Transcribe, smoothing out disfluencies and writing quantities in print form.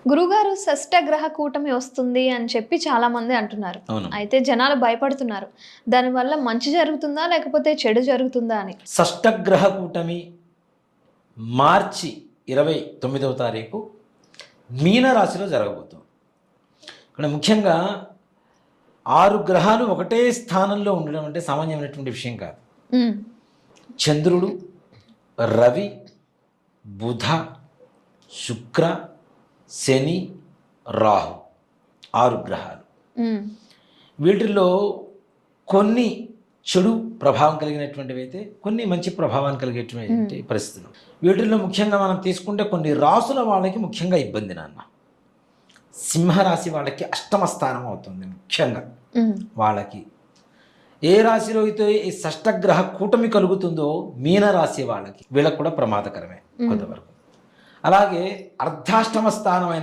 గురుగారు షష్టగ్రహ కూటమి వస్తుంది అని చెప్పి చాలా మంది అంటున్నారు. అవును. అయితే జనాలు భయపడుతున్నారు. దానివల్ల మంచి జరుగుతుందా? లేకపోతే చెడు జరుగుతుందా అని? షష్టగ్రహ కూటమి మార్చి 29వ తారీఖు మీనరాశిలో జరగబోతుంది. ఇక్కడ ముఖ్యంగా 6 గ్రహాలు ఒకటే స్థానంలో ఉండడం అంటే సామాన్యమైనటువంటి విషయం కాదు. హ్మ్. చంద్రుడు, రవి, బుధ, శుక్ర, శని, రాహు 6 గ్రహాలు. హ్మ్. వీటిల్లో కొన్ని చెడు ప్రభావం కలిగినటువంటివి అయితే కొన్ని మంచి ప్రభావాన్ని కలిగేటువంటి పరిస్థితులు. వీటిల్లో ముఖ్యంగా మనం తీసుకుంటే కొన్ని రాసుల వాళ్ళకి ముఖ్యంగా ఇబ్బంది నాన్న. సింహరాశి వాళ్ళకి అష్టమ స్థానం అవుతుంది ముఖ్యంగా హ్మ్. వాళ్ళకి. ఏ రాశిలో అయితే ఈ షష్టగ్రహ కూటమి కలుగుతుందో మీనరాశి వాళ్ళకి వీళ్ళకి కూడా ప్రమాదకరమే కొంతవరకు. అలాగే అర్ధాష్టమ స్థానం అయిన